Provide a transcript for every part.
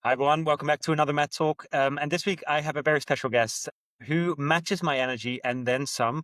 Hi, everyone. Welcome back to another Matt Talk. And this week I have a very special guest who matches my energy and then some.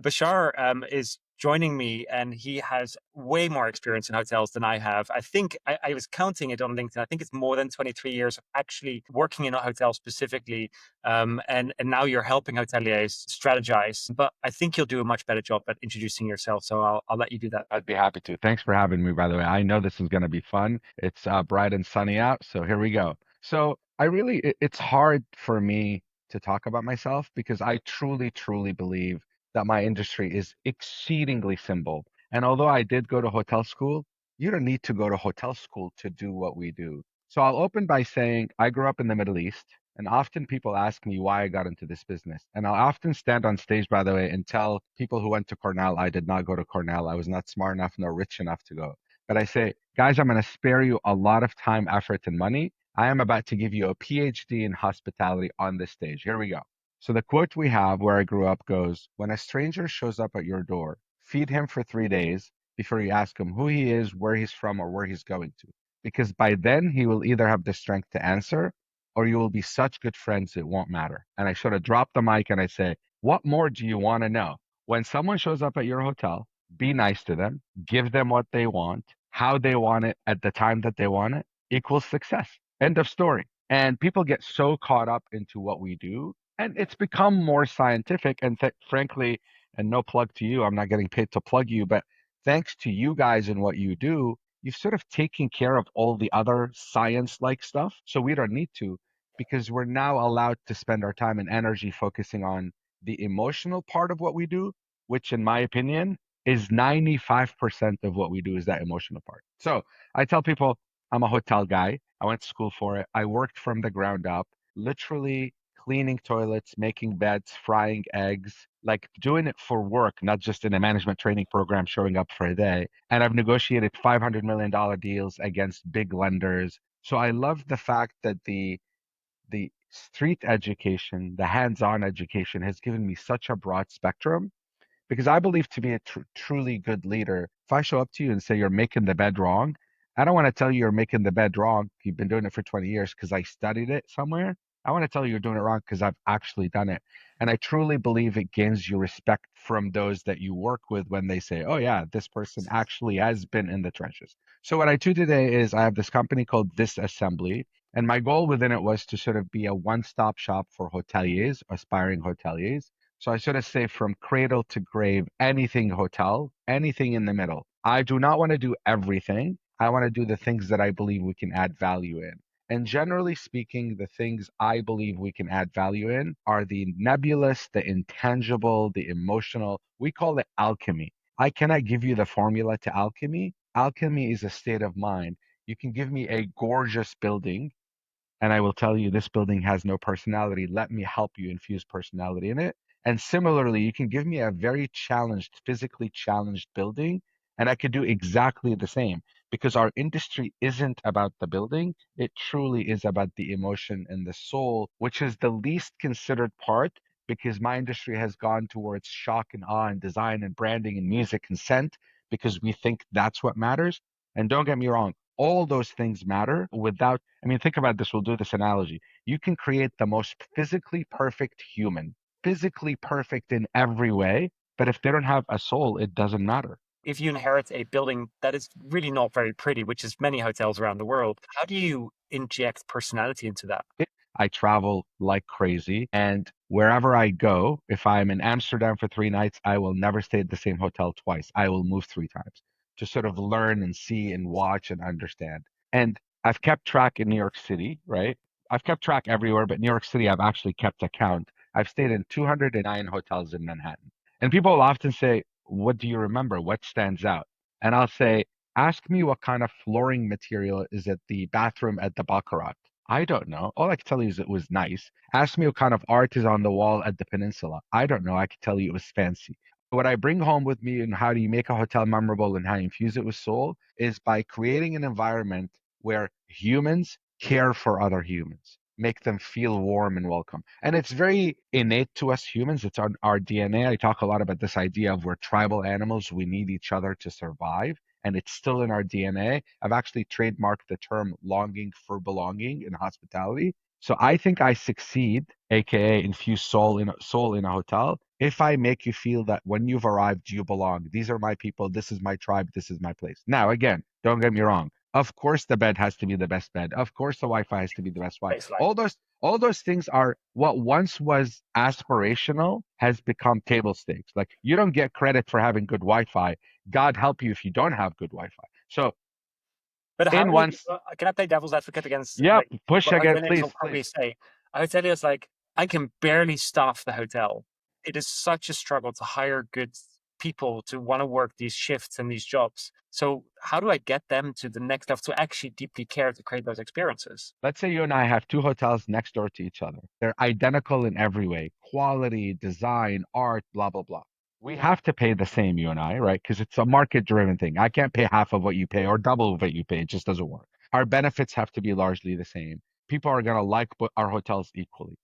Bashar is joining me, and he has way more experience in hotels than I have. I think I was counting it on LinkedIn. I think it's more than 23 years of actually working in a hotel specifically. And now you're helping hoteliers strategize. But I think you'll do a much better job at introducing yourself. So I'll let you do that. I'd be happy to. Thanks for having me, by the way. I know this is going to be fun. It's bright and sunny out, so here we go. So it's hard for me to talk about myself because I truly, truly believe that my industry is exceedingly simple. And although I did go to hotel school, you don't need to go to hotel school to do what we do. So I'll open by saying I grew up in the Middle East. And often people ask me why I got into this business. And I'll often stand on stage, by the way, and tell people who went to Cornell, I did not go to Cornell. I was not smart enough nor rich enough to go. But I say, guys, I'm going to spare you a lot of time, effort, and money. I am about to give you a PhD in hospitality on this stage. Here we go. So the quote we have where I grew up goes, when a stranger shows up at your door, feed him for 3 days before you ask him who he is, where he's from, or where he's going to. Because by then he will either have the strength to answer or you will be such good friends it won't matter. And I sort of drop the mic and I say, what more do you want to know? When someone shows up at your hotel, be nice to them, give them what they want, how they want it at the time that they want it, equals success. End of story. And people get so caught up into what we do, and it's become more scientific. And frankly, and no plug to you, I'm not getting paid to plug you, but thanks to you guys and what you do, you've sort of taken care of all the other science like stuff. So we don't need to because we're now allowed to spend our time and energy focusing on the emotional part of what we do, which in my opinion is 95% of what we do is that emotional part. So I tell people I'm a hotel guy. I went to school for it. I worked from the ground up, literally cleaning toilets, making beds, frying eggs, like doing it for work, not just in a management training program showing up for a day. And I've negotiated $500 million deals against big lenders. So I love the fact that the street education, the hands-on education has given me such a broad spectrum because I believe to be a truly good leader, if I show up to you and say you're making the bed wrong, I don't want to tell you you're making the bed wrong. You've been doing it for 20 years because I studied it somewhere. I want to tell you you're doing it wrong because I've actually done it. And I truly believe it gains you respect from those that you work with when they say, oh, yeah, this person actually has been in the trenches. So, what I do today is I have this company called This Assembly. And my goal within it was to sort of be a one stop shop for hoteliers, aspiring hoteliers. So I sort of say from cradle to grave, anything hotel, anything in the middle. I do not want to do everything. I want to do the things that I believe we can add value in. And generally speaking, the things I believe we can add value in are the nebulous, the intangible, the emotional. We call it alchemy. I cannot give you the formula to alchemy. Alchemy is a state of mind. You can give me a gorgeous building and I will tell you this building has no personality. Let me help you infuse personality in it. And similarly, you can give me a very challenged, physically challenged building, and I could do exactly the same because our industry isn't about the building. It truly is about the emotion and the soul, which is the least considered part because my industry has gone towards shock and awe and design and branding and music and scent because we think that's what matters. And don't get me wrong, all those things matter without, I mean, think about this. We'll do this analogy. You can create the most physically perfect human, physically perfect in every way, but if they don't have a soul, it doesn't matter. If you inherit a building that is really not very pretty, which is many hotels around the world, how do you inject personality into that? I travel like crazy, and wherever I go, if I'm in Amsterdam for 3 nights, I will never stay at the same hotel twice. I will move 3 times to sort of learn and see and watch and understand. And I've kept track in New York City, right? I've kept track everywhere, but New York City, I've actually kept a count. I've stayed in 209 hotels in Manhattan. And people will often say, what do you remember? What stands out? And I'll say, ask me what kind of flooring material is at the bathroom at the Baccarat. I don't know. All I can tell you is it was nice. Ask me what kind of art is on the wall at the Peninsula. I don't know. I can tell you it was fancy. What I bring home with me and how do you make a hotel memorable and how you infuse it with soul is by creating an environment where humans care for other humans, make them feel warm and welcome. And it's very innate to us humans. It's on our DNA. I talk a lot about this idea of we're tribal animals. We need each other to survive. and it's still in our DNA. I've actually trademarked the term longing for belonging in hospitality. So I think I succeed, aka infuse soul in a hotel, if I make you feel that when you've arrived, you belong. These are my people, this is my tribe, this is my place. Now, again, don't get me wrong. Of course the bed has to be the best bed. Of course the Wi-Fi has to be the best Wi-Fi. Baseline. All those things are what once was aspirational has become table stakes. Like you don't get credit for having good Wi-Fi. God help you if you don't have good Wi-Fi. So But how in many once, people, can I play devil's advocate against yep, like push what again, hoteliers will please, probably please. say? A hotelier is like, I can barely staff the hotel. It is such a struggle to hire good people to want to work these shifts and these jobs. So how do I get them to the next level to actually deeply care to create those experiences? Let's say you and I have two hotels next door to each other. They're identical in every way, quality, design, art, blah, blah, blah. We have to pay the same, you and I, right? Because it's a market driven thing. I can't pay half of what you pay or double what you pay. It just doesn't work. Our benefits have to be largely the same. People are going to like our hotels equally.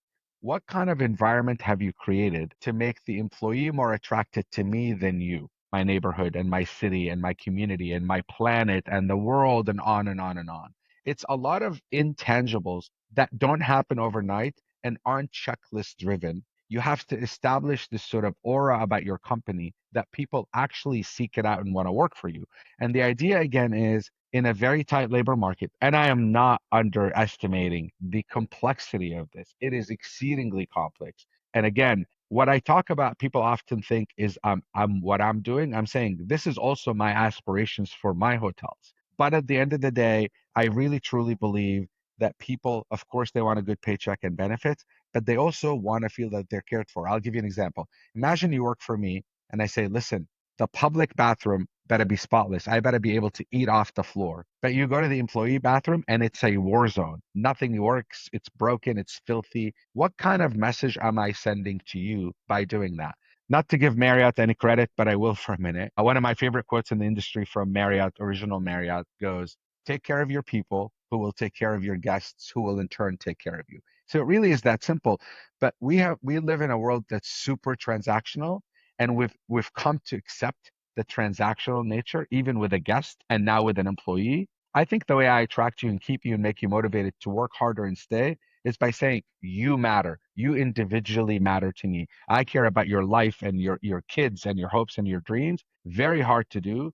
What kind of environment have you created to make the employee more attracted to me than you, my neighborhood and my city and my community and my planet and the world and on and on and on? It's a lot of intangibles that don't happen overnight and aren't checklist driven. You have to establish this sort of aura about your company that people actually seek it out and want to work for you. And the idea again is in a very tight labor market, and I am not underestimating the complexity of this. It is exceedingly complex. And again, what I talk about, people often think is I'm what I'm doing. I'm saying this is also my aspirations for my hotels. But at the end of the day, I really truly believe that people, of course, they want a good paycheck and benefits, but they also want to feel that they're cared for. I'll give you an example. Imagine you work for me and I say, listen, the public bathroom better be spotless. I better be able to eat off the floor. But you go to the employee bathroom and it's a war zone. Nothing works. It's broken. It's filthy. What kind of message am I sending to you by doing that? Not to give Marriott any credit, but I will for a minute. One of my favorite quotes in the industry from Marriott, original Marriott, goes, take care of your people who will take care of your guests who will in turn take care of you. So it really is that simple. But we live in a world that's super transactional and we've come to accept the transactional nature, even with a guest and now with an employee. I think the way I attract you and keep you and make you motivated to work harder and stay is by saying you matter. You individually matter to me. I care about your life and your kids and your hopes and your dreams. Very hard to do.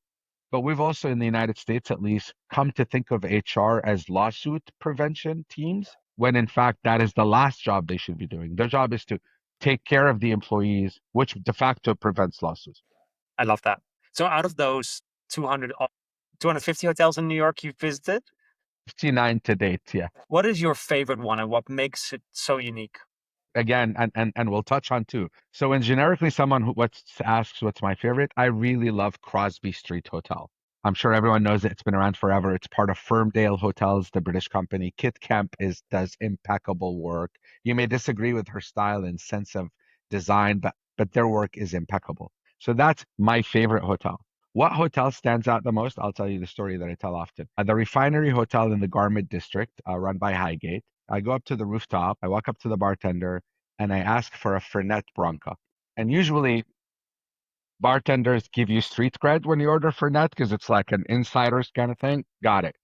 But we've also, in the United States at least, come to think of HR as lawsuit prevention teams, when in fact that is the last job they should be doing. Their job is to take care of the employees, which de facto prevents lawsuits. I love that. So out of those 200, 250 hotels in New York you've visited, 59 to date, yeah. what is your favorite one and what makes it so unique? Again, and we'll touch on too. So when generically someone who asks what's my favorite, I really love Crosby Street Hotel. I'm sure everyone knows it. It's been around forever. It's part of Ferndale Hotels, the British company. Kit Kemp does impeccable work. You may disagree with her style and sense of design, but their work is impeccable. So that's my favorite hotel. What hotel stands out the most? I'll tell you the story that I tell often. The Refinery Hotel in the Garment District, run by Highgate. I go up to the rooftop, I walk up to the bartender, and I ask for a Fernet Branca. And usually bartenders give you street cred when you order Fernet because it's like an insider's kind of thing. Got it.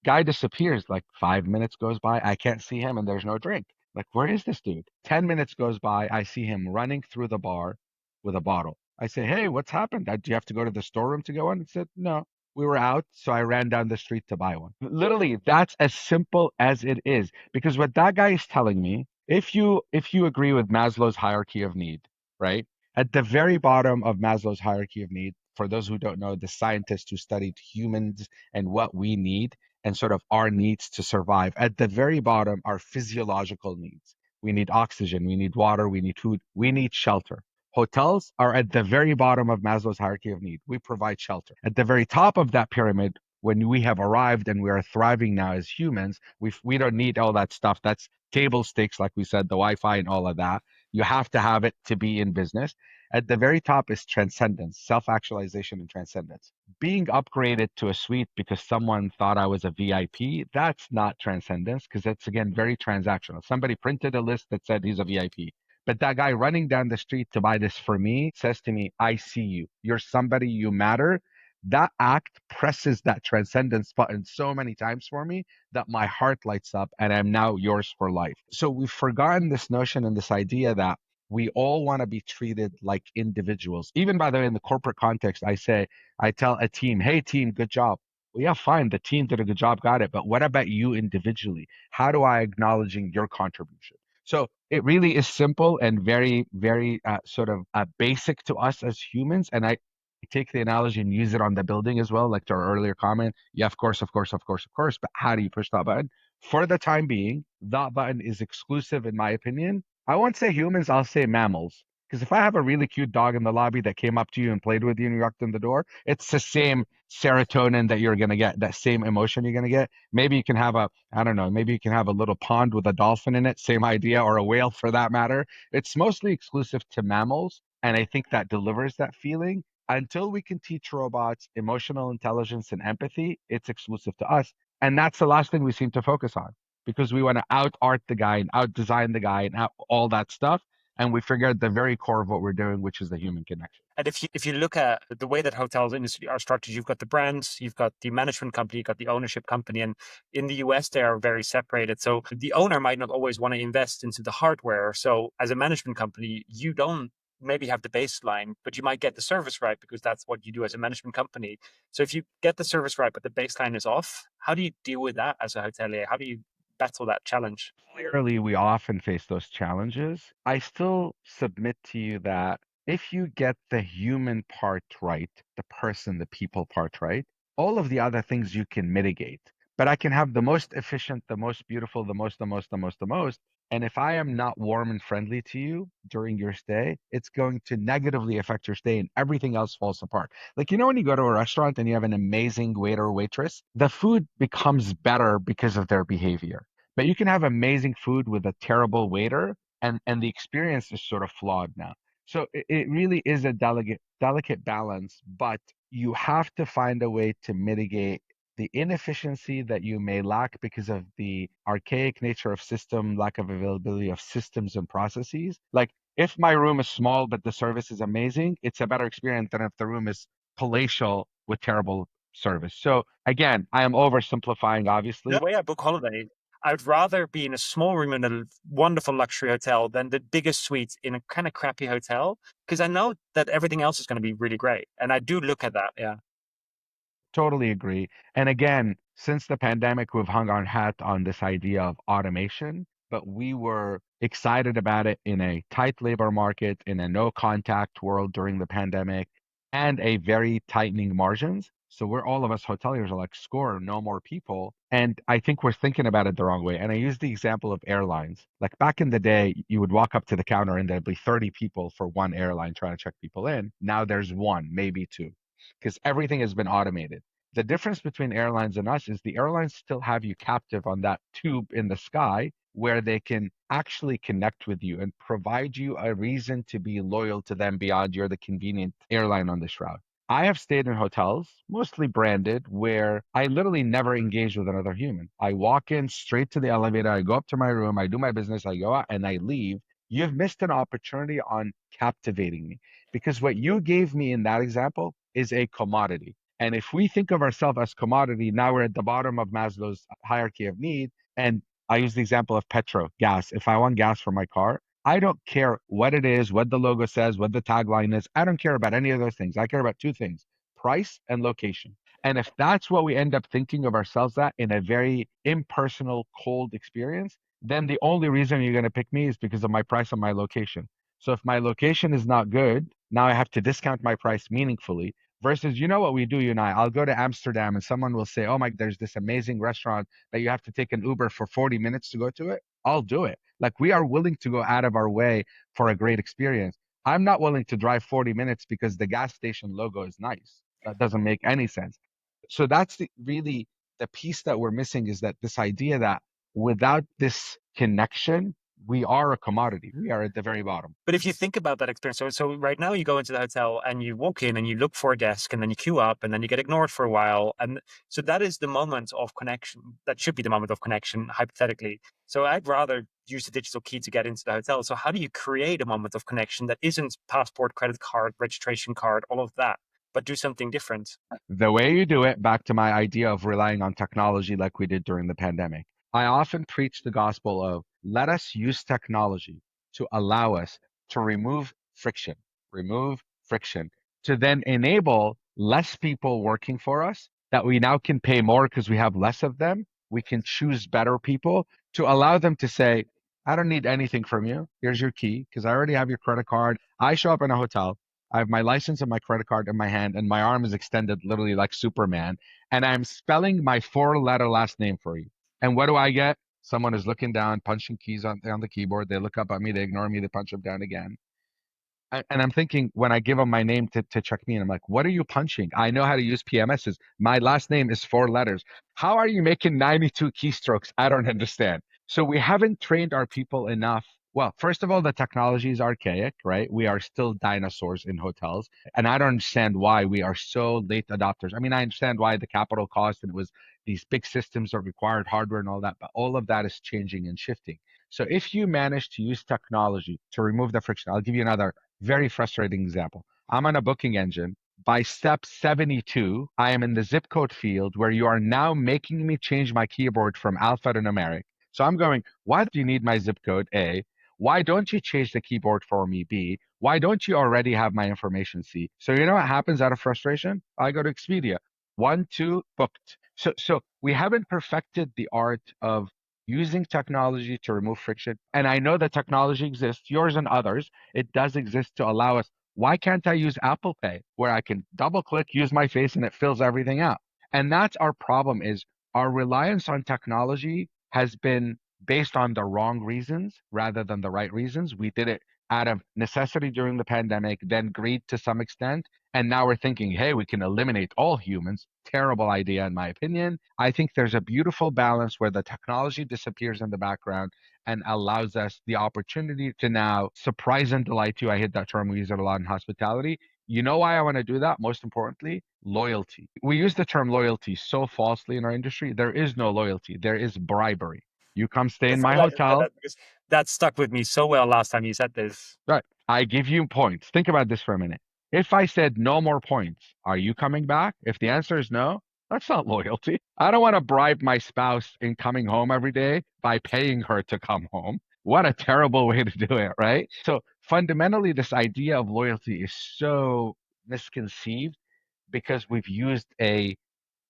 Guy disappears, like 5 minutes goes by. I can't see him and there's no drink. Like, where is this dude? 10 minutes goes by. I see him running through the bar with a bottle. I say, hey, what's happened? Do you have to go to the storeroom to go on? He said, no, we were out. So I ran down the street to buy one. Literally, that's as simple as it is. Because what that guy is telling me, if you agree with Maslow's hierarchy of need, right? At the very bottom of Maslow's hierarchy of need, for those who don't know, the scientist who studied humans and what we need, and sort of our needs to survive. At the very bottom are physiological needs. We need oxygen, we need water, we need food, we need shelter. Hotels are at the very bottom of Maslow's hierarchy of need. We provide shelter. At the very top of that pyramid, when we have arrived and we are thriving now as humans, we don't need all that stuff. That's table stakes, like we said, the Wi-Fi and all of that. You have to have it to be in business. At the very top is transcendence, self-actualization and transcendence. Being upgraded to a suite because someone thought I was a VIP, that's not transcendence because that's again very transactional. Somebody printed a list that said he's a VIP. But that guy running down the street to buy this for me says to me, I see you. You're somebody, you matter. That act presses that transcendence button so many times for me that my heart lights up and I'm now yours for life. So we've forgotten this notion and this idea that we all want to be treated like individuals. Even by the way, in the corporate context, I tell a team, hey team, good job. Well, yeah, fine. The team did a good job, got it. But what about you individually? How do I acknowledging your contribution? So it really is simple and very, very sort of basic to us as humans. And I take the analogy and use it on the building as well, like to our earlier comment. Yeah, of course, of course, of course, of course. But how do you push that button? For the time being, that button is exclusive, in my opinion. I won't say humans, I'll say mammals. Because if I have a really cute dog in the lobby that came up to you and played with you and you walked in the door, it's the same serotonin that you're going to get, that same emotion you're going to get. Maybe you can have I don't know, maybe you can have a little pond with a dolphin in it, same idea, or a whale for that matter. It's mostly exclusive to mammals. And I think that delivers that feeling. Until we can teach robots emotional intelligence and empathy, it's exclusive to us. And that's the last thing we seem to focus on because we want to out art the guy and out design the guy and out all that stuff. And we forget the very core of what we're doing, which is the human connection. And if you look at the way that hotels industry are structured, you've got the brands, you've got the management company, you've got the ownership company, and in the US they are very separated. So the owner might not always want to invest into the hardware. So as a management company, you don't maybe have the baseline, but you might get the service right because that's what you do as a management company. So if you get the service right, but the baseline is off, how do you deal with that as a hotelier? How do you battle that challenge? Clearly, we often face those challenges. I still submit to you that if you get the human part right, the person, the people part right, all of the other things you can mitigate. But I can have the most efficient, the most beautiful, the most. And if I am not warm and friendly to you during your stay, it's going to negatively affect your stay and everything else falls apart. Like, you know, when you go to a restaurant and you have an amazing waiter or waitress, the food becomes better because of their behavior. But you can have amazing food with a terrible waiter, and the experience is sort of flawed now. So it really is a delicate balance, but you have to find a way to mitigate the inefficiency that you may lack because of the archaic nature of system, lack of availability of systems and processes. Like if my room is small but the service is amazing, it's a better experience than if the room is palatial with terrible service. So again, I am oversimplifying, The obviously. way I book holidays, I'd rather be in a small room in a wonderful luxury hotel than the biggest suites in a kind of crappy hotel because I know that everything else is going to be really great. And I do look at that. Yeah. Totally agree. And again, since the pandemic, we've hung our hat on this idea of automation, but we were excited about it in a tight labor market, in a no contact world during the pandemic, and a very tightening margins. So we're all of us hoteliers are like, score, no more people. And I think we're thinking about it the wrong way. And I use the example of airlines. Like back in the day, you would walk up to the counter and there'd be 30 people for one airline trying to check people in. Now there's one, maybe two, because everything has been automated. The difference between airlines and us is the airlines still have you captive on that tube in the sky where they can actually connect with you and provide you a reason to be loyal to them beyond you're the convenient airline on this route. I have stayed in hotels, mostly branded, where I literally never engage with another human. I walk in straight to the elevator, I go up to my room, I do my business, I go out and I leave. You've missed an opportunity on captivating me because what you gave me in that example is a commodity. And if we think of ourselves as commodity, now we're at the bottom of Maslow's hierarchy of need. And I use the example of petrol, gas. If I want gas for my car, I don't care what it is, what the logo says, what the tagline is. I don't care about any of those things. I care about two things, price and location. And if that's what we end up thinking of ourselves at in a very impersonal, cold experience, then the only reason you're going to pick me is because of my price and my location. So if my location is not good, now I have to discount my price meaningfully versus, you know what we do, you and I'll go to Amsterdam and someone will say, oh my, there's this amazing restaurant that you have to take an Uber for 40 minutes to go to it. I'll do it. Like we are willing to go out of our way for a great experience. I'm not willing to drive 40 minutes because the gas station logo is nice. That doesn't make any sense. So that's really the piece that we're missing is that this idea that without this connection, we are a commodity. We are at the very bottom. But if you think about that experience, so right now you go into the hotel and you walk in and you look for a desk and then you queue up and then you get ignored for a while. And so that is the moment of connection. That should be the moment of connection, hypothetically. So I'd rather use the digital key to get into the hotel. So how do you create a moment of connection that isn't passport, credit card, registration card, all of that? but do something different. The way you do it, back to my idea of relying on technology like we did during the pandemic. I often preach the gospel of let us use technology to allow us to remove friction, to then enable less people working for us that we now can pay more because we have less of them. We can choose better people to allow them to say, I don't need anything from you. Here's your key because I already have your credit card. I show up in a hotel. I have my license and my credit card in my hand, and my arm is extended literally like Superman. And I'm spelling my 4 letter last name for you. And what do I get? Someone is looking down, punching keys on the keyboard. They look up at me, they ignore me, they punch them down again. And I'm thinking when I give them my name to check me in, I'm like, what are you punching? I know how to use PMSs. My last name is 4 letters. How are you making 92 keystrokes? I don't understand. So we haven't trained our people enough. Well, first of all, the technology is archaic, right? We are still dinosaurs in hotels. And I don't understand why we are so late adopters. I mean, I understand why the capital cost and it was these big systems are required hardware and all that, but all of that is changing and shifting. So if you manage to use technology to remove the friction, I'll give you another very frustrating example. I'm on a booking engine. By step 72, I am in the zip code field where you are now making me change my keyboard from alpha to numeric. So I'm going, why do you need my zip code? A. Why don't you change the keyboard for me? B. Why don't you already have my information? C. So you know what happens out of frustration? I go to Expedia. One, two, booked. So we haven't perfected the art of using technology to remove friction. And I know that technology exists, yours and others. It does exist to allow us. Why can't I use Apple Pay where I can double click, use my face, and it fills everything out? And that's our problem is our reliance on technology has been based on the wrong reasons rather than the right reasons. We did it out of necessity during the pandemic, then greed to some extent. And now we're thinking, hey, we can eliminate all humans. Terrible idea, in my opinion. I think there's a beautiful balance where the technology disappears in the background and allows us the opportunity to now surprise and delight you. I hate that term. We use it a lot in hospitality. You know why I want to do that? Most importantly, loyalty. We use the term loyalty so falsely in our industry. There is no loyalty, there is bribery. You come stay in Yes, I my like to say hotel. that because that stuck with me so well last time you said this. Right. I give you points. Think about this for a minute. If I said no more points, are you coming back? If the answer is no, that's not loyalty. I don't want to bribe my spouse in coming home every day by paying her to come home. What a terrible way to do it, right? So fundamentally, this idea of loyalty is so misconceived because we've used a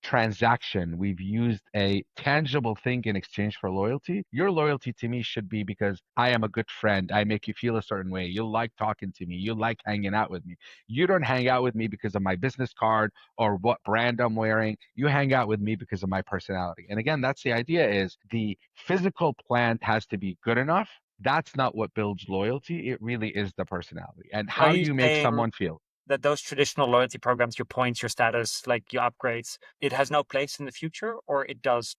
transaction. We've used a tangible thing in exchange for loyalty. Your loyalty to me should be because I am a good friend. I make you feel a certain way. You like talking to me. You like hanging out with me. You don't hang out with me because of my business card or what brand I'm wearing. You hang out with me because of my personality. And again, that's the idea is the physical plant has to be good enough. That's not what builds loyalty. It really is the personality and Are how you you make saying someone feel. that those traditional loyalty programs, your points, your status, like your upgrades, it has no place in the future, or it does?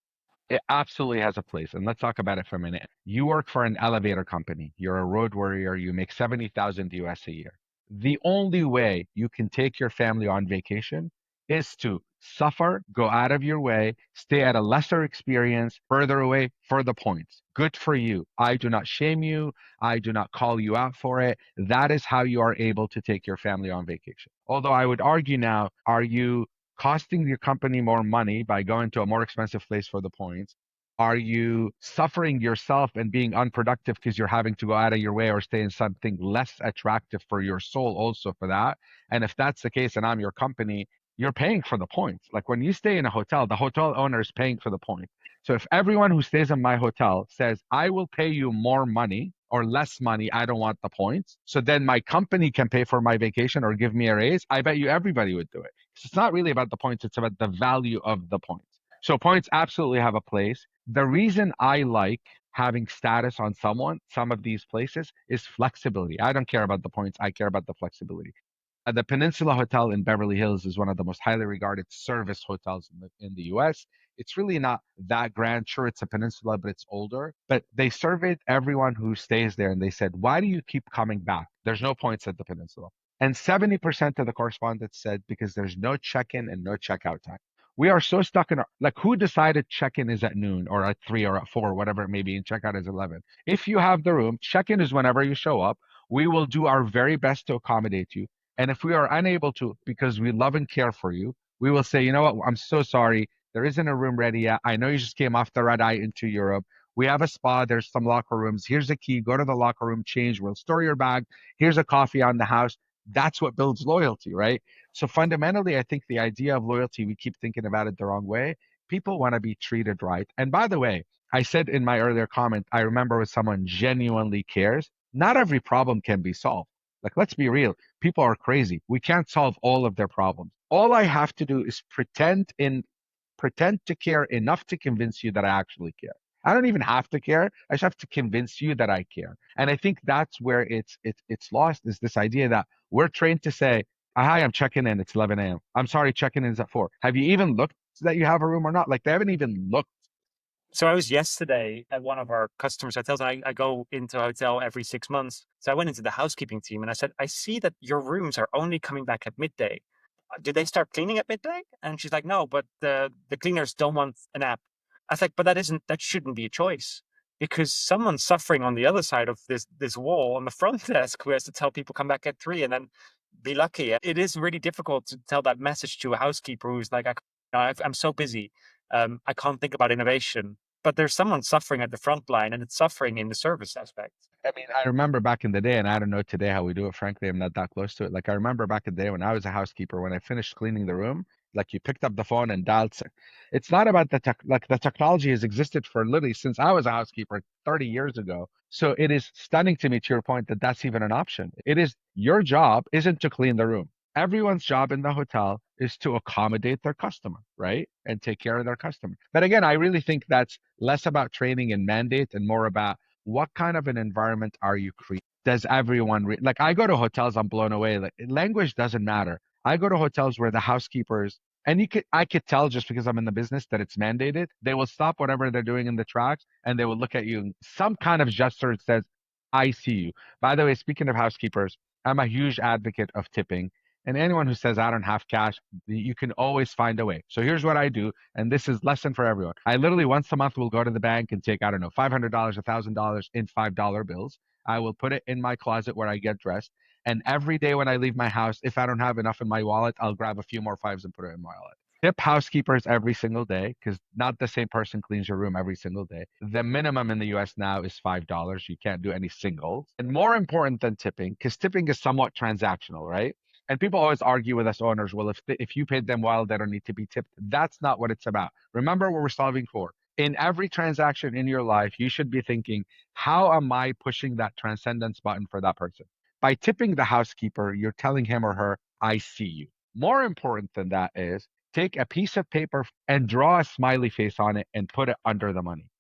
It absolutely has a place. And let's talk about it for a minute. You work for an elevator company. You're a road warrior. You make 70,000 US a year. The only way you can take your family on vacation is to suffer, go out of your way, stay at a lesser experience, further away for the points. Good for you. I do not shame you. I do not call you out for it. That is how you are able to take your family on vacation. Although I would argue now, are you costing your company more money by going to a more expensive place for the points? Are you suffering yourself and being unproductive because you're having to go out of your way or stay in something less attractive for your soul also for that? And if that's the case and I'm your company, you're paying for the points. Like when you stay in a hotel, the hotel owner is paying for the points. So if everyone who stays in my hotel says, I will pay you more money or less money, I don't want the points. So then my company can pay for my vacation or give me a raise. I bet you everybody would do it. It's not really about the points, it's about the value of the points. So points absolutely have a place. The reason I like having status on someone, some of these places, is flexibility. I don't care about the points, I care about the flexibility. The Peninsula Hotel in Beverly Hills is one of the most highly regarded service hotels in the US. It's really not that grand. Sure, it's a peninsula, but it's older. But they surveyed everyone who stays there and they said, why do you keep coming back? There's no points at the peninsula. And 70% of the correspondents said because there's no check in and no checkout time. We are so stuck in our, like, who decided check in is at noon or at 3 or at 4, whatever it may be, and checkout is 11? If you have the room, check in is whenever you show up. We will do our very best to accommodate you. And if we are unable to, because we love and care for you, we will say, you know what, I'm so sorry. There isn't a room ready yet. I know you just came off the red eye into Europe. We have a spa. There's some locker rooms. Here's a key. Go to the locker room, change. We'll store your bag. Here's a coffee on the house. That's what builds loyalty, right? So fundamentally, I think the idea of loyalty, we keep thinking about it the wrong way. People want to be treated right. And by the way, I said in my earlier comment, I remember when someone genuinely cares, not every problem can be solved. Like, let's be real. People are crazy. We can't solve all of their problems. All I have to do is pretend to care enough to convince you that I actually care. I don't even have to care. I just have to convince you that I care. And I think that's where it's lost, is this idea that we're trained to say, "Hi, I'm checking in. It's 11 a.m. I'm sorry, checking in is at 4. Have you even looked that you have a room or not?" Like, they haven't even looked. So I was yesterday at one of our customers' hotels, and I go into a hotel every 6 months. So I went into the housekeeping team and I said, I see that your rooms are only coming back at midday. Did they start cleaning at midday? And she's like, no, but the cleaners don't want an app. I was like, but that shouldn't be a choice because someone's suffering on the other side of this wall on the front desk who has to tell people come back at 3 and then be lucky. It is really difficult to tell that message to a housekeeper who's like, I'm so busy. I can't think about innovation. But there's someone suffering at the front line and it's suffering in the service aspect. I mean, I remember back in the day, and I don't know today how we do it. Frankly, I'm not that close to it. Like, I remember back in the day when I was a housekeeper, when I finished cleaning the room, like, you picked up the phone and dialed. It's not about the tech, like, the technology has existed for literally since I was a housekeeper 30 years ago. So it is stunning to me, to your point, that that's even an option. It is your job isn't to clean the room. Everyone's job in the hotel is to accommodate their customer, right? And take care of their customer. But again, I really think that's less about training and mandate and more about what kind of an environment are you creating? Does everyone like, I go to hotels, I'm blown away. Like, language doesn't matter. I go to hotels where the housekeepers, and I could tell just because I'm in the business that it's mandated. They will stop whatever they're doing in the tracks and they will look at you and some kind of gesture that says, "I see you." By the way, speaking of housekeepers, I'm a huge advocate of tipping. And anyone who says I don't have cash, you can always find a way. So here's what I do, and this is lesson for everyone. I literally once a month will go to the bank and take, I don't know, $500, $1,000 in $5 bills. I will put it in my closet where I get dressed. And every day when I leave my house, if I don't have enough in my wallet, I'll grab a few more fives and put it in my wallet. Tip housekeepers every single day because not the same person cleans your room every single day. The minimum in the US now is $5. You can't do any singles. And more important than tipping, because tipping is somewhat transactional, right? And people always argue with us owners, well, if you paid them well, they don't need to be tipped. That's not what it's about. Remember what we're solving for. In every transaction in your life, you should be thinking, how am I pushing that transcendence button for that person? By tipping the housekeeper, you're telling him or her, I see you. More important than that is take a piece of paper and draw a smiley face on it and put it under the money.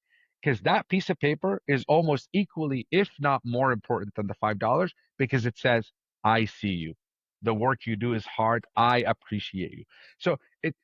Because that piece of paper is almost equally, if not more important than the $5 because it says, I see you. The work you do is hard. I appreciate you. So it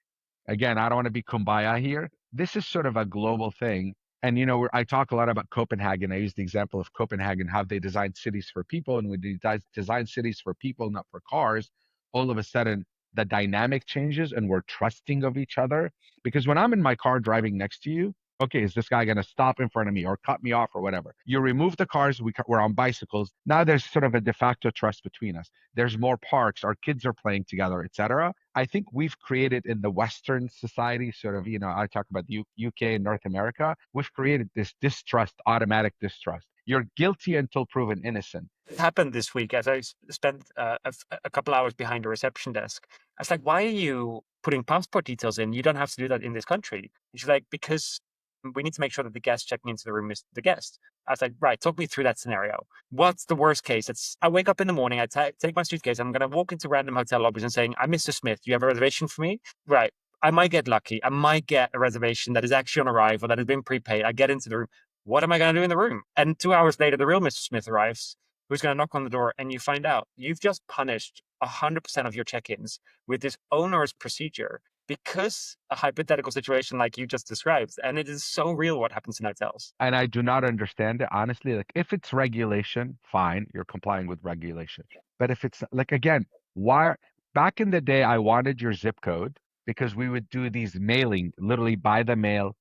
again, I don't want to be kumbaya here. This is sort of a global thing. And, I talk a lot about Copenhagen. I use the example of Copenhagen, how they designed cities for people. And when they design cities for people, not for cars, all of a sudden the dynamic changes and we're trusting of each other. Because when I'm in my car driving next to you, okay, is this guy going to stop in front of me or cut me off or whatever? You remove the cars, we're on bicycles. Now there's sort of a de facto trust between us. There's more parks, our kids are playing together, etc. I think we've created in the Western society, sort of, I talk about the UK and North America, we've created this distrust, automatic distrust. You're guilty until proven innocent. It happened this week as I spent a couple hours behind a reception desk. I was like, why are you putting passport details in? You don't have to do that in this country. And she's like, because we need to make sure that the guest checking into the room is the guest. I was like, right, talk me through that scenario. What's the worst case? I wake up in the morning, take my suitcase, I'm going to walk into random hotel lobbies and saying, I'm Mr. Smith. Do you have a reservation for me? Right. I might get lucky. I might get a reservation that is actually on arrival, that has been prepaid. I get into the room. What am I going to do in the room? And 2 hours later, the real Mr. Smith arrives, who's going to knock on the door, and you find out you've just punished 100% of your check-ins with this onerous procedure because a hypothetical situation like you just described. And it is so real what happens in hotels. And I do not understand it, honestly. Like, if it's regulation, fine, you're complying with regulation. But if it's like, again, why back in the day, I wanted your zip code because we would do these mailing literally by the mail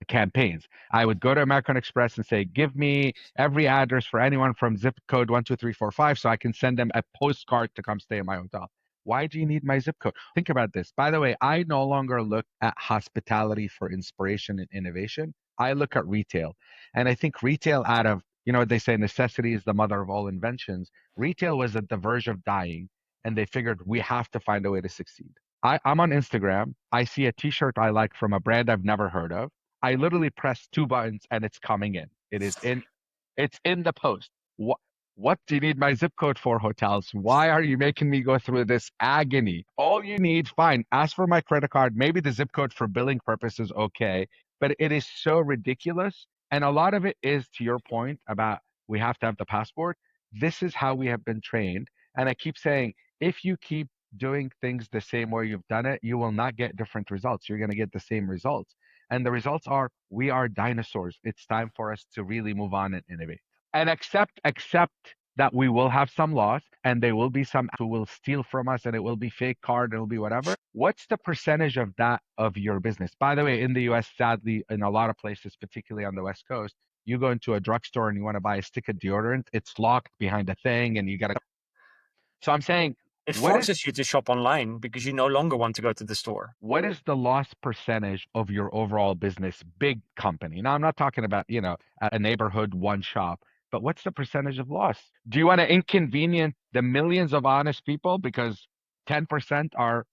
campaigns. I would go to American Express and say, give me every address for anyone from zip code 12345 so I can send them a postcard to come stay in my hotel. Why do you need my zip code? Think about this. By the way, I no longer look at hospitality for inspiration and innovation. I look at retail. And I think retail out of, what they say, necessity is the mother of all inventions. Retail was at the verge of dying, and they figured we have to find a way to succeed. I'm on Instagram. I see a t-shirt I like from a brand I've never heard of. I literally press two buttons and it's coming in. It's in the post. What do you need my zip code for, hotels? Why are you making me go through this agony? All you need, fine. Ask for my credit card. Maybe the zip code for billing purposes, okay. But it is so ridiculous. And a lot of it is to your point about we have to have the passport. This is how we have been trained. And I keep saying, if you keep doing things the same way you've done it, you will not get different results. You're going to get the same results. And the results are we are dinosaurs. It's time for us to really move on and innovate. And accept that we will have some loss and there will be some who will steal from us and it will be fake card and it will be whatever. What's the percentage of that of your business? By the way, in the US, sadly, in a lot of places, particularly on the West Coast, you go into a drugstore and you want to buy a stick of deodorant, it's locked behind a thing and you got to. So I'm saying, It what is forces you to shop online because you no longer want to go to the store. what is the loss percentage of your overall business, big company? Now, I'm not talking about, a neighborhood one shop, but what's the percentage of loss? Do you want to inconvenience the millions of honest people because 10% are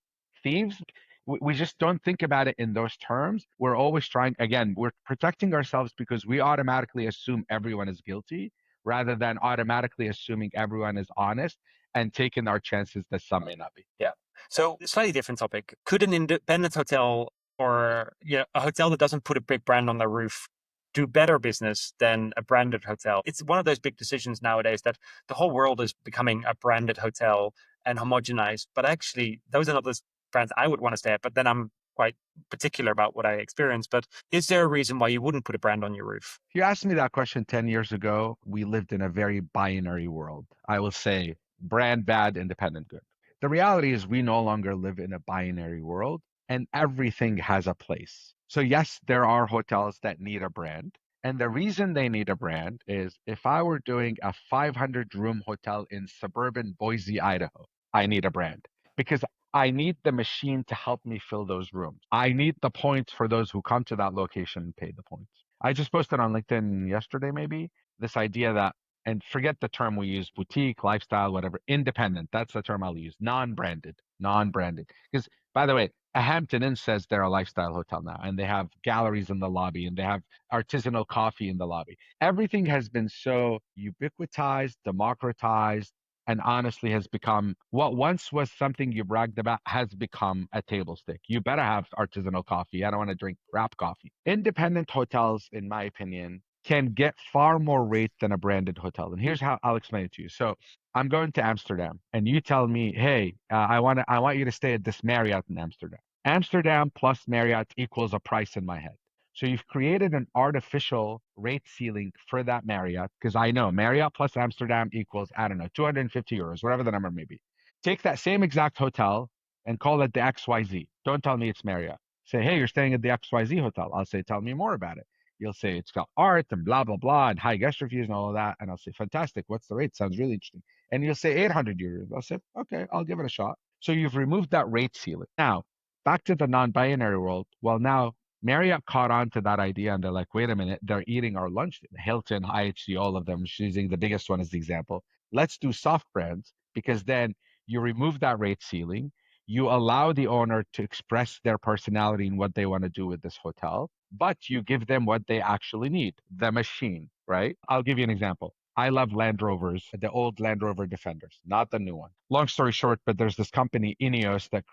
thieves? We just don't think about it in those terms. We're always trying, again, we're protecting ourselves because we automatically assume everyone is guilty rather than automatically assuming everyone is honest and taking our chances that some may not be. Yeah. So, slightly different topic. Could an independent hotel or a hotel that doesn't put a big brand on their roof do better business than a branded hotel? It's one of those big decisions nowadays that the whole world is becoming a branded hotel and homogenized. But actually, those are not the brands I would want to stay at. But then I'm quite particular about what I experience. But is there a reason why you wouldn't put a brand on your roof? If you asked me that question 10 years ago, we lived in a very binary world. I will say brand bad, independent good. The reality is we no longer live in a binary world and everything has a place. So yes, there are hotels that need a brand. And the reason they need a brand is if I were doing a 500-room hotel in suburban Boise, Idaho, I need a brand because I need the machine to help me fill those rooms. I need the points for those who come to that location and pay the points. I just posted on LinkedIn yesterday, maybe, this idea that, and forget the term we use, boutique, lifestyle, whatever, independent. That's the term I'll use. Non-branded, non-branded. Because, by the way, a Hampton Inn says they're a lifestyle hotel now, and they have galleries in the lobby, and they have artisanal coffee in the lobby. Everything has been so ubiquitized, democratized, and honestly has become what once was something you bragged about has become a table stake. You better have artisanal coffee. I don't want to drink wrap coffee. Independent hotels, in my opinion, can get far more rate than a branded hotel. And here's how I'll explain it to you. So I'm going to Amsterdam, and you tell me, hey, I want you to stay at this Marriott in Amsterdam. Amsterdam plus Marriott equals a price in my head. So you've created an artificial rate ceiling for that Marriott because I know Marriott plus Amsterdam equals, I don't know, 250 euros, whatever the number may be. Take that same exact hotel and call it the XYZ. Don't tell me it's Marriott. Say, hey, you're staying at the XYZ hotel. I'll say, tell me more about it. You'll say it's got art and blah, blah, blah, and high guest reviews and all of that. And I'll say, fantastic. What's the rate? Sounds really interesting. And you'll say 800 euros. I'll say, okay, I'll give it a shot. So you've removed that rate ceiling. Now, back to the non-binary world. Well, now Marriott caught on to that idea and they're like, wait a minute, they're eating our lunch. Hilton, IHG, all of them, choosing the biggest one as the example. Let's do soft brands because then you remove that rate ceiling. You allow the owner to express their personality and what they want to do with this hotel, but you give them what they actually need, the machine, right? I'll give you an example. I love Land Rovers, the old Land Rover Defenders, not the new one. Long story short, but there's this company, Ineos, that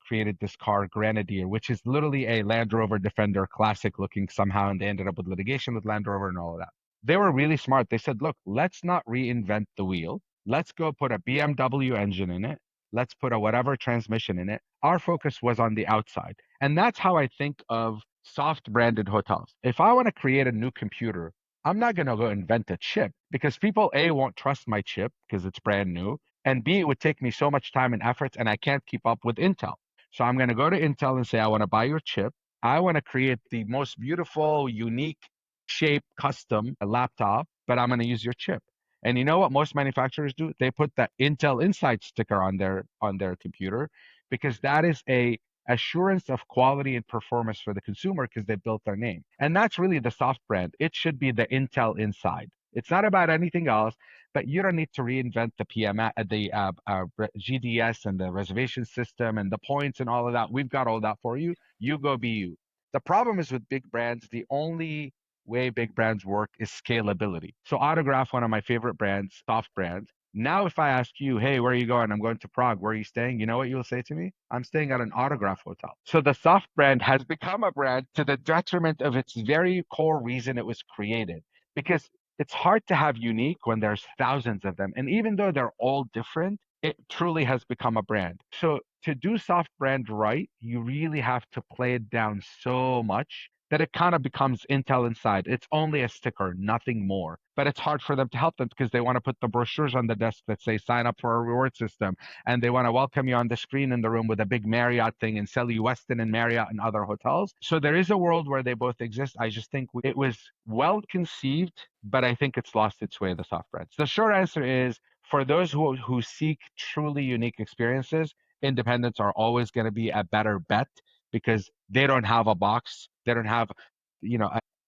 created this car, Grenadier, which is literally a Land Rover Defender, classic looking somehow, and they ended up with litigation with Land Rover and all of that. They were really smart. They said, look, let's not reinvent the wheel. Let's go put a BMW engine in it. Let's put a whatever transmission in it. Our focus was on the outside. And that's how I think of soft branded hotels. If I want to create a new computer, I'm not going to go invent a chip because people, A, won't trust my chip because it's brand new. And B, it would take me so much time and effort and I can't keep up with Intel. So I'm going to go to Intel and say, I want to buy your chip. I want to create the most beautiful, unique shape, custom laptop, but I'm going to use your chip. And you know what most manufacturers do? They put the Intel Inside sticker on their computer because that is a assurance of quality and performance for the consumer because they built their name. And that's really the soft brand. It should be the Intel Inside. It's not about anything else, but you don't need to reinvent the GDS and the reservation system and the points and all of that. We've got all that for you. You go be you. The problem is with big brands, the only way big brands work is scalability. So Autograph, one of my favorite brands, soft brands. Now, if I ask you, hey, where are you going? I'm going to Prague. Where are you staying? You know what you'll say to me? I'm staying at an Autograph hotel. So the soft brand has become a brand to the detriment of its very core reason it was created. Because it's hard to have unique when there's thousands of them. And even though they're all different, it truly has become a brand. So to do soft brand right, you really have to play it down so much that it kind of becomes Intel Inside. It's only a sticker, nothing more. But it's hard for them to help them because they want to put the brochures on the desk that say sign up for a reward system. And they want to welcome you on the screen in the room with a big Marriott thing and sell you Westin and Marriott and other hotels. So there is a world where they both exist. I just think it was well conceived, but I think it's lost its way, the soft brands. The short answer is for those who seek truly unique experiences, independents are always going to be a better bet because they don't have a box. They don't have,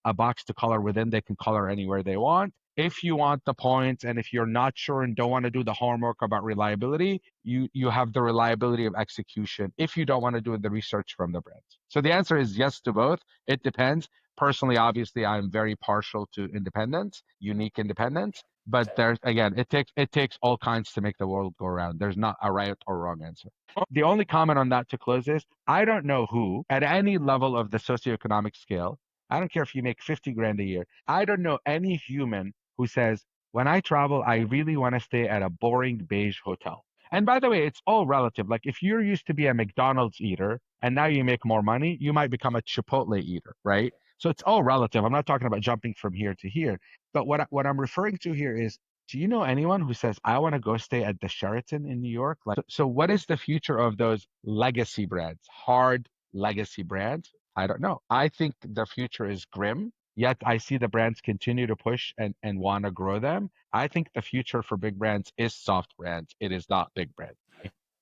a box to color within. They can color anywhere they want. If you want the points and if you're not sure and don't want to do the homework about reliability, you have the reliability of execution if you don't want to do the research from the brands. So the answer is yes to both. It depends. Personally, obviously, I'm very partial to independence, unique independence. But there's again, it takes all kinds to make the world go around. There's not a right or wrong answer. The only comment on that to close is I don't know who, at any level of the socioeconomic scale, I don't care if you make 50 grand a year, I don't know any human who says, when I travel, I really want to stay at a boring beige hotel. And by the way, it's all relative. Like if you're used to be a McDonald's eater and now you make more money, you might become a Chipotle eater, right? So it's all relative. I'm not talking about jumping from here to here. But what I'm referring to here is, do you know anyone who says, I want to go stay at the Sheraton in New York? Like, so what is the future of those legacy brands, hard legacy brands? I don't know. I think the future is grim, yet I see the brands continue to push and want to grow them. I think the future for big brands is soft brands. It is not big brands.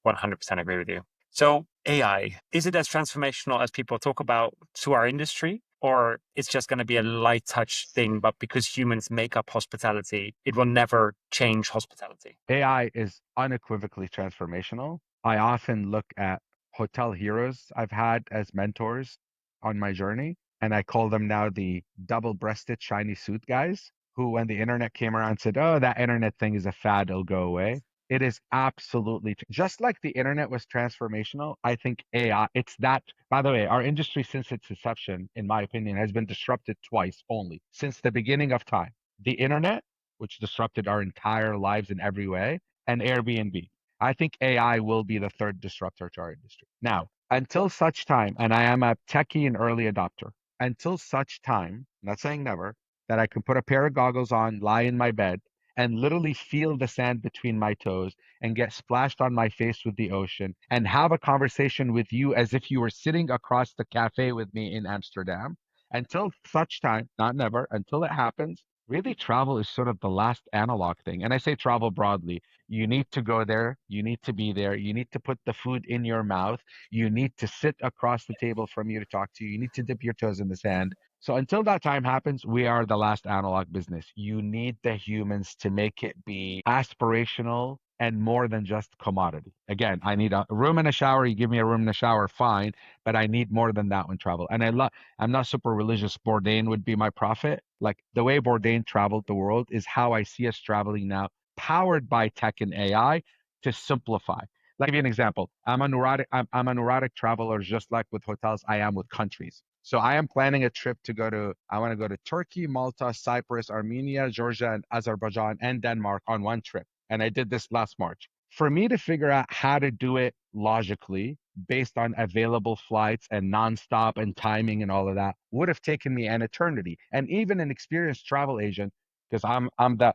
100% agree with you. So, AI, is it as transformational as people talk about to our industry? Or it's just going to be a light touch thing, but because humans make up hospitality, it will never change hospitality? AI is unequivocally transformational. I often look at hotel heroes I've had as mentors on my journey, and I call them now the double-breasted shiny suit guys, who, when the internet came around, said, "Oh, that internet thing is a fad, it'll go away." It is absolutely just like the internet was transformational. I think AI, it's that, by the way, our industry since its inception, in my opinion, has been disrupted twice only since the beginning of time. The internet, which disrupted our entire lives in every way, and Airbnb. I think AI will be the third disruptor to our industry. Now, until such time, and I am a techie and early adopter, until such time, not saying never, that I can put a pair of goggles on, lie in my bed, and literally feel the sand between my toes and get splashed on my face with the ocean and have a conversation with you as if you were sitting across the cafe with me in Amsterdam. Until such time, not never, until it happens, really travel is sort of the last analog thing. And I say travel broadly. You need to go there. You need to be there. You need to put the food in your mouth. You need to sit across the table from you to talk to you. You need to dip your toes in the sand. So until that time happens, we are the last analog business. You need the humans to make it be aspirational and more than just commodity. Again, I need a room and a shower. You give me a room and a shower, fine, but I need more than that when travel. And I'm not super religious. Bourdain would be my prophet. Like the way Bourdain traveled the world is how I see us traveling now, powered by tech and AI to simplify. Let me give you an example. I'm a neurotic traveler, just like with hotels, I am with countries. So I am planning a trip I want to go to Turkey, Malta, Cyprus, Armenia, Georgia, and Azerbaijan and Denmark on one trip. And I did this last March. For me to figure out how to do it logically based on available flights and nonstop and timing and all of that would have taken me an eternity. And even an experienced travel agent, because I'm the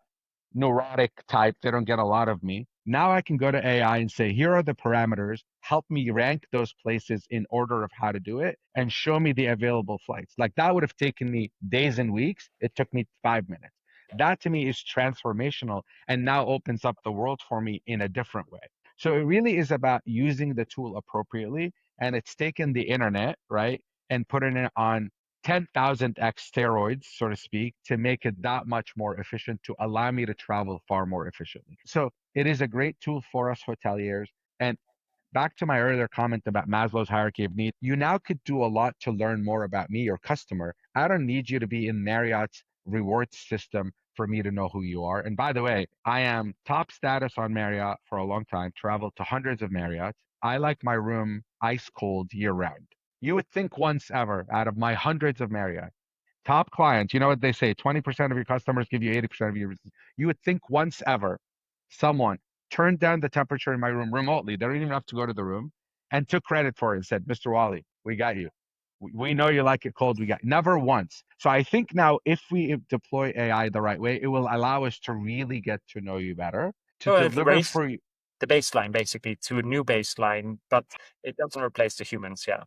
neurotic type, they don't get a lot of me. Now I can go to AI and say, here are the parameters. Help me rank those places in order of how to do it and show me the available flights. Like that would have taken me days and weeks. It took me 5 minutes. That to me is transformational and now opens up the world for me in a different way. So it really is about using the tool appropriately. And it's taken the internet, right, and putting it on 10,000x steroids, so to speak, to make it that much more efficient to allow me to travel far more efficiently. So it is a great tool for us hoteliers. And back to my earlier comment about Maslow's hierarchy of needs, you now could do a lot to learn more about me, your customer. I don't need you to be in Marriott's rewards system for me to know who you are. And by the way, I am top status on Marriott for a long time, traveled to hundreds of Marriotts. I like my room ice cold year round. You would think once ever out of my hundreds of Marriott, top clients, you know what they say, 20% of your customers give you 80% of your business. You would think once ever someone turned down the temperature in my room remotely. They don't even have to go to the room and took credit for it and said, Mr. Wali, we got you. We know you like it cold. We got never once. So I think now if we deploy AI the right way, it will allow us to really get to know you better, to So it deliver raised for you. the baseline basically to a new baseline, but it doesn't replace the humans. Yeah.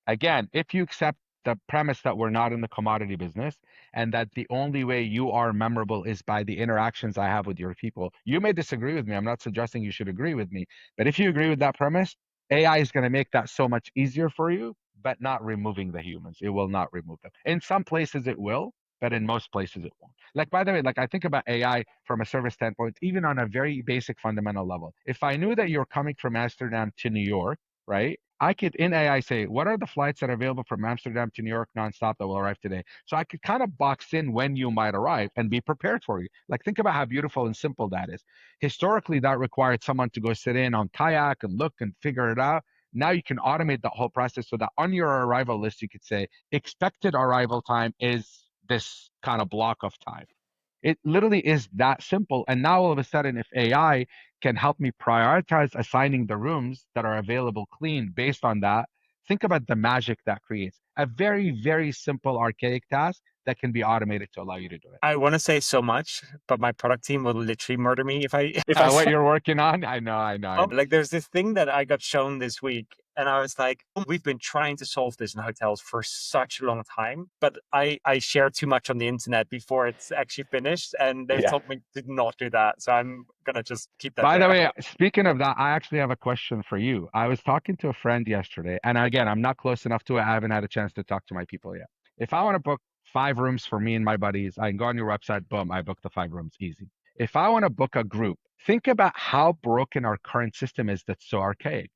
Again, if you accept the premise that we're not in the commodity business and that the only way you are memorable is by the interactions I have with your people, you may disagree with me. I'm not suggesting you should agree with me. But if you agree with that premise, AI is going to make that so much easier for you, but not removing the humans. It will not remove them. In some places it will, but in most places it won't. Like, by the way, like I think about AI from a service standpoint, even on a very basic fundamental level. If I knew that you're coming from Amsterdam to New York, right? I could in AI say, what are the flights that are available from Amsterdam to New York nonstop that will arrive today? So I could kind of box in when you might arrive and be prepared for you. Like think about how beautiful and simple that is. Historically, that required someone to go sit in on kayak and look and figure it out. Now you can automate the whole process so that on your arrival list, you could say expected arrival time is this kind of block of time. It literally is that simple. And now all of a sudden, if AI can help me prioritize assigning the rooms that are available clean based on that, think about the magic that creates. A very, very simple archaic task that can be automated to allow you to do it. I want to say so much, but my product team will literally murder me if I if I What say. you're working on, I know. Like there's this thing that I got shown this week, and I was like, "Oh, we've been trying to solve this in hotels for such a long time, but I share too much on the internet before it's actually finished, and they've Yeah. told me to not do that, so I'm gonna just keep that By the there." way, speaking of that, I actually have a question for you. I was talking to a friend yesterday, and again, I'm not close enough to it. I haven't had a chance to talk to my people yet. If I want to book 5 rooms for me and my buddies, I can go on your website, boom, I book the 5 rooms, easy. If I want to book a group, think about how broken our current system is that's so archaic.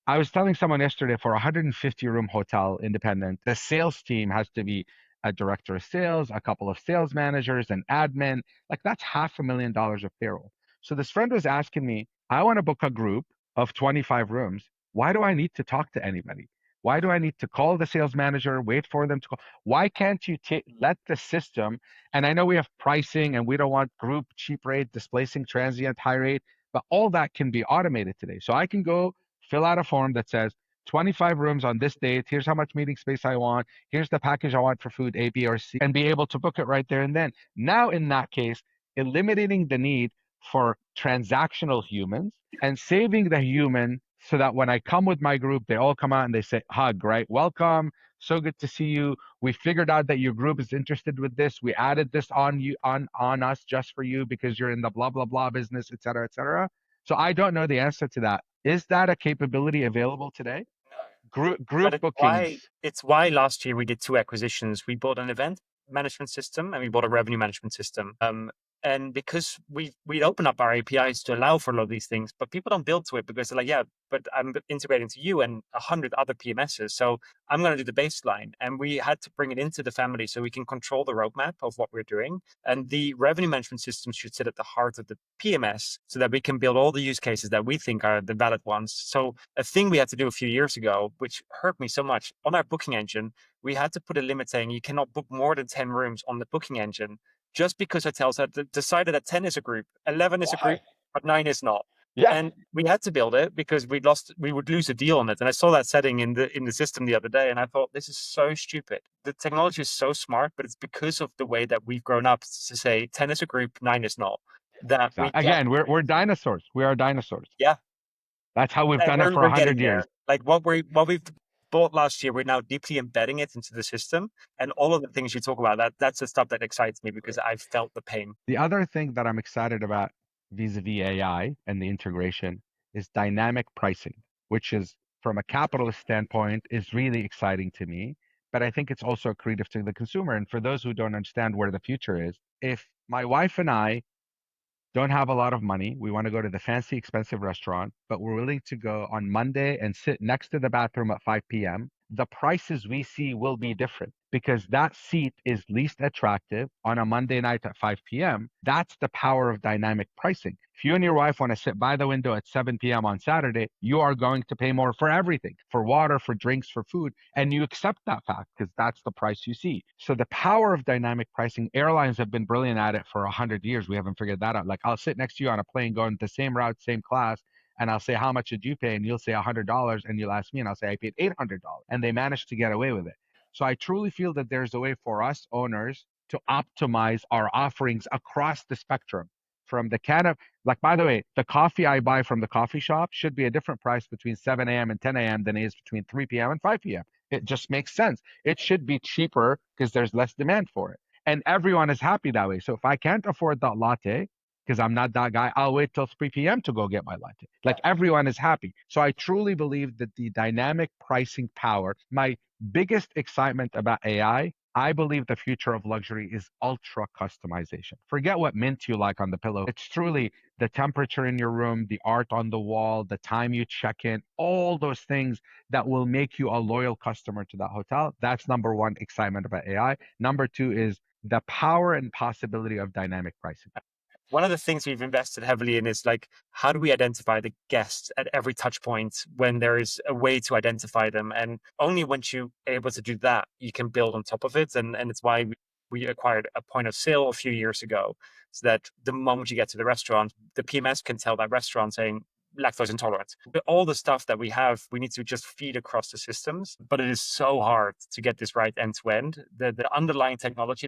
I was telling someone yesterday for a 150 room hotel independent, the sales team has to be a director of sales, a couple of sales managers, an admin. Like that's $500,000 of payroll. So this friend was asking me, I want to book a group of 25 rooms. Why do I need to talk to anybody? Why do I need to call the sales manager, wait for them to call? Why can't you let the system? And I know we have pricing and we don't want group cheap rate displacing transient high rate, but all that can be automated today. So I can go fill out a form that says 25 rooms on this date. Here's how much meeting space I want. Here's the package I want for food A, B, or C, and be able to book it right there and then. Now, in that case, eliminating the need for transactional humans and saving the human so that when I come with my group, they all come out and they say, hug, right? Welcome. So good to see you. We figured out that your group is interested with this. We added this on you on us just for you because you're in the blah blah blah business, et cetera, et cetera. So I don't know the answer to that. Is that a capability available today? Group But bookings. it's why last year we did two acquisitions. We bought an event management system and we bought a revenue management system. And because we'd open up our APIs to allow for a lot of these things, but people don't build to it because they're like, yeah, but I'm integrating to you and 100 other PMSs. So I'm going to do the baseline. And we had to bring it into the family so we can control the roadmap of what we're doing. And the revenue management system should sit at the heart of the PMS so that we can build all the use cases that we think are the valid ones. So a thing we had to do a few years ago, which hurt me so much on our booking engine, we had to put a limit saying you cannot book more than 10 rooms on the booking engine just because hotels had decided that 10 is a group, 11 is a group, Why? but 9 is not. Yeah. And we had to build it because we would lose a deal on it. And I saw that setting in the system the other day, and I thought this is so stupid. The technology is so smart, but it's because of the way that we've grown up to say 10 is a group, 9 is not. that So we get. again, we're dinosaurs. We are dinosaurs. Yeah, That's how we've and done it for a we're hundred getting years. there. Like what we've bought last year, we're now deeply embedding it into the system, and all of the things you talk about, that's the stuff that excites me because I've felt the pain. The other thing that I'm excited about vis-a-vis AI and the integration is dynamic pricing, which is from a capitalist standpoint is really exciting to me. But I think it's also accretive to the consumer. And for those who don't understand where the future is, if my wife and I don't have a lot of money. We want to go to the fancy, expensive restaurant, but we're willing to go on Monday and sit next to the bathroom at 5 p.m. The prices we see will be different because that seat is least attractive on a Monday night at 5 p.m. That's the power of dynamic pricing. If you and your wife want to sit by the window at 7 p.m. on Saturday, you are going to pay more for everything, for water, for drinks, for food, and you accept that fact because that's the price you see. So the power of dynamic pricing, airlines have been brilliant at it for 100 years. We haven't figured that out. Like I'll sit next to you on a plane going the same route, same class, and I'll say, how much did you pay? And you'll say $100, and you'll ask me, and I'll say, I paid $800. And they managed to get away with it. So I truly feel that there's a way for us owners to optimize our offerings across the spectrum from the can of, like, by the way, the coffee I buy from the coffee shop should be a different price between 7 a.m. and 10 a.m. than it is between 3 p.m. and 5 p.m. It just makes sense. It should be cheaper because there's less demand for it. And everyone is happy that way. So if I can't afford that latte, because I'm not that guy, I'll wait till 3 p.m. to go get my latte. Yeah. Like everyone is happy. So I truly believe that the dynamic pricing power, my biggest excitement about I believe the future of luxury is ultra customization. Forget what mint you like on the pillow. It's truly the temperature in your room, the art on the wall, the time you check in, all those things that will make you a loyal customer to that hotel. That's number one excitement about AI. Number two is the power and possibility of dynamic pricing. One of the things we've invested heavily in is like, how do we identify the guests at every touch point when there is a way to identify them? And only once you're able to do that, you can build on top of it. And it's why we acquired a point of sale a few years ago, so that the moment you get to the restaurant, the PMS can tell that restaurant saying, lactose intolerant. But all the stuff that we have, we need to just feed across the systems. But it is so hard to get this right end to end. The underlying technology,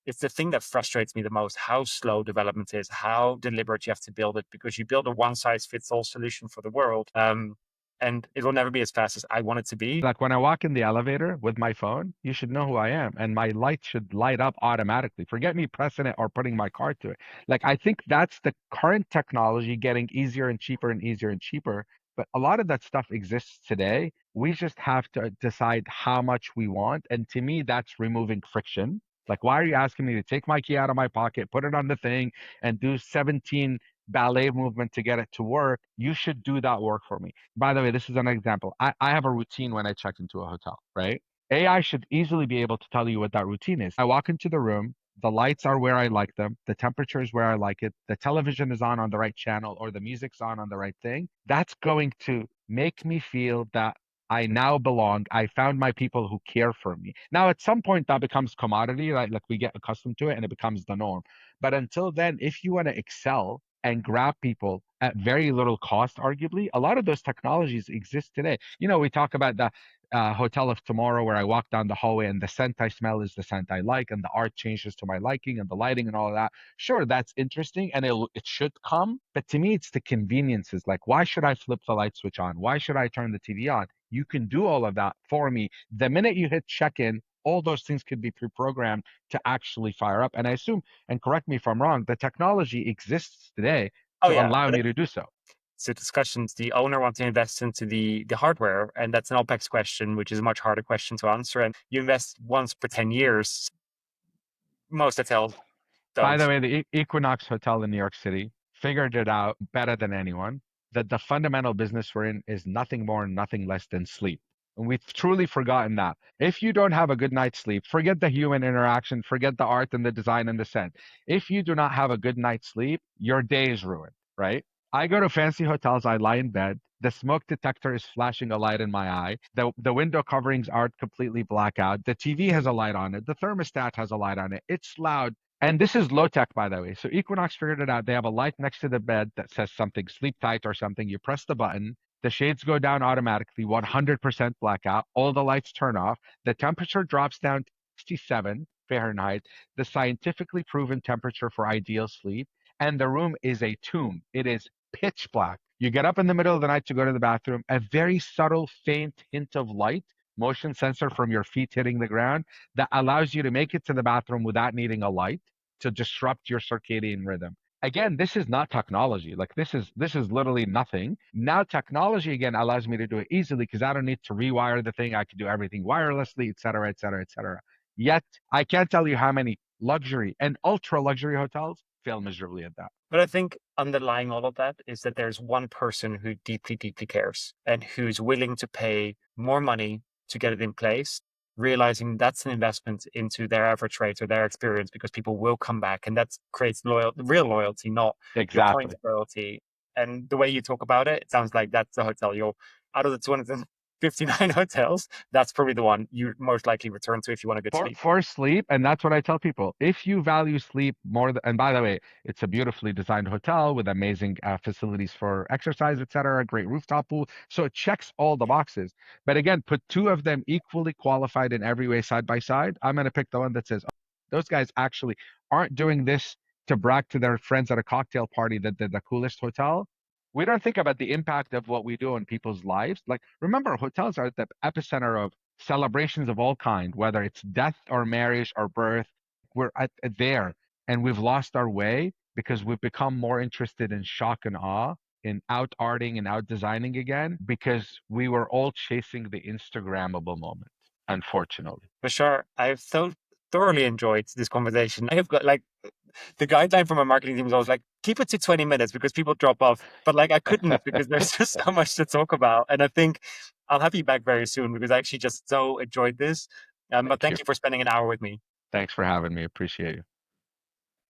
it's the thing that frustrates me the most, how slow development is, how deliberate you have to build it, because you build a one size fits all solution for the world, and it will never be as fast as I want it to be. Like when I walk in the elevator with my phone, you should know who I am, and my light should light up automatically. Forget me pressing it or putting my card to it. Like I think that's the current technology getting easier and cheaper and easier and cheaper. But a lot of that stuff exists today. We just have to decide how much we want. And to me, that's removing friction. Like, why are you asking me to take my key out of my pocket, put it on the thing, and do 17 ballet movement to get it to work? You should do that work for me. By the way, this is an example. I have a routine when I check into a hotel, right? AI should easily be able to tell you what that routine is. I walk into the room, the lights are where I like them, the temperature is where I like it, the television is on the right channel, or the music's on the right thing. That's going to make me feel that I now belong. I found my people who care for me. Now, at some point, that becomes commodity, right? Like we get accustomed to it and it becomes the norm. But until then, if you want to excel and grab people at very little cost, arguably, a lot of those technologies exist today. You know, we talk about the hotel of tomorrow where I walk down the hallway and the scent I smell is the scent I like, and the art changes to my liking, and the lighting and all of that. Sure, that's interesting, and it should come. But to me, it's the conveniences. Like, why should I flip the light switch on? Why should I turn the TV on? You can do all of that for me. The minute you hit check in, all those things could be pre-programmed to actually fire up. And I assume, and correct me if I'm wrong, the technology exists today Oh to yeah, allow but me to do so. it's a discussions. The owner wants to invest into the hardware, and that's an OPEX question, which is a much harder question to answer. And you invest once per 10 years. Most hotels By the don't. way, the Equinox Hotel in New York City figured it out better than anyone that the fundamental business we're in is nothing more and nothing less than sleep. And we've truly forgotten that. If you don't have a good night's sleep, forget the human interaction, forget the art and the design and the scent. If you do not have a good night's sleep, your day is ruined, right? I go to fancy hotels, I lie in bed. The smoke detector is flashing a light in my eye. The window coverings aren't completely blackout. The TV has a light on it. The thermostat has a light on it. It's loud. And this is low tech, by the way. So Equinox figured it out. They have a light next to the bed that says something sleep tight or something. You press the button, the shades go down automatically, 100% blackout. All the lights turn off. The temperature drops down to 67 Fahrenheit, the scientifically proven temperature for ideal sleep. and the room is a tomb. It is pitch black. You get up in the middle of the night to go to the bathroom, a very subtle, faint hint of light, motion sensor from your feet hitting the ground that allows you to make it to the bathroom without needing a light to disrupt your circadian rhythm. Again, this is not technology. Like this is literally nothing. Now technology again allows me to do it easily because I don't need to rewire the thing. I can do everything wirelessly, et cetera, et cetera, et cetera. Yet I can't tell you how many luxury and ultra luxury hotels fail miserably at that. But I think underlying all of that is that there's one person who deeply, deeply cares and who's willing to pay more money to get it in place, realizing that's an investment into their average rate or their experience because people will come back. And that creates real loyalty, not your point Exactly. loyalty. And the way you talk about it, it sounds like that's the hotel you're out of the 259 hotels. That's probably the one you most likely return to if you want a good For sleep. sleep, and that's what I tell people. If you value sleep more, and by the way, it's a beautifully designed hotel with amazing facilities for exercise, etc., great rooftop pool. So it checks all the boxes. But again, put two of them equally qualified in every way side by side. I'm going to pick the one that says, oh, those guys actually aren't doing this to brag to their friends at a cocktail party that they're the coolest hotel. We don't think about the impact of what we do in people's lives. Like, remember, hotels are the epicenter of celebrations of all kind, whether it's death or marriage or birth. We're there, and we've lost our way because we've become more interested in shock and awe, in out arting and out designing again, because we were all chasing the Instagrammable moment, unfortunately. Bashar, I've so thoroughly enjoyed this conversation. I have got like the guideline from my marketing team was always like, keep it to 20 minutes because people drop off. But like I couldn't because there's just so much to talk about. And I think I'll have you back very soon because I actually just so enjoyed this. But Thank you. thank you for spending an hour with me. Thanks for having me. Appreciate you.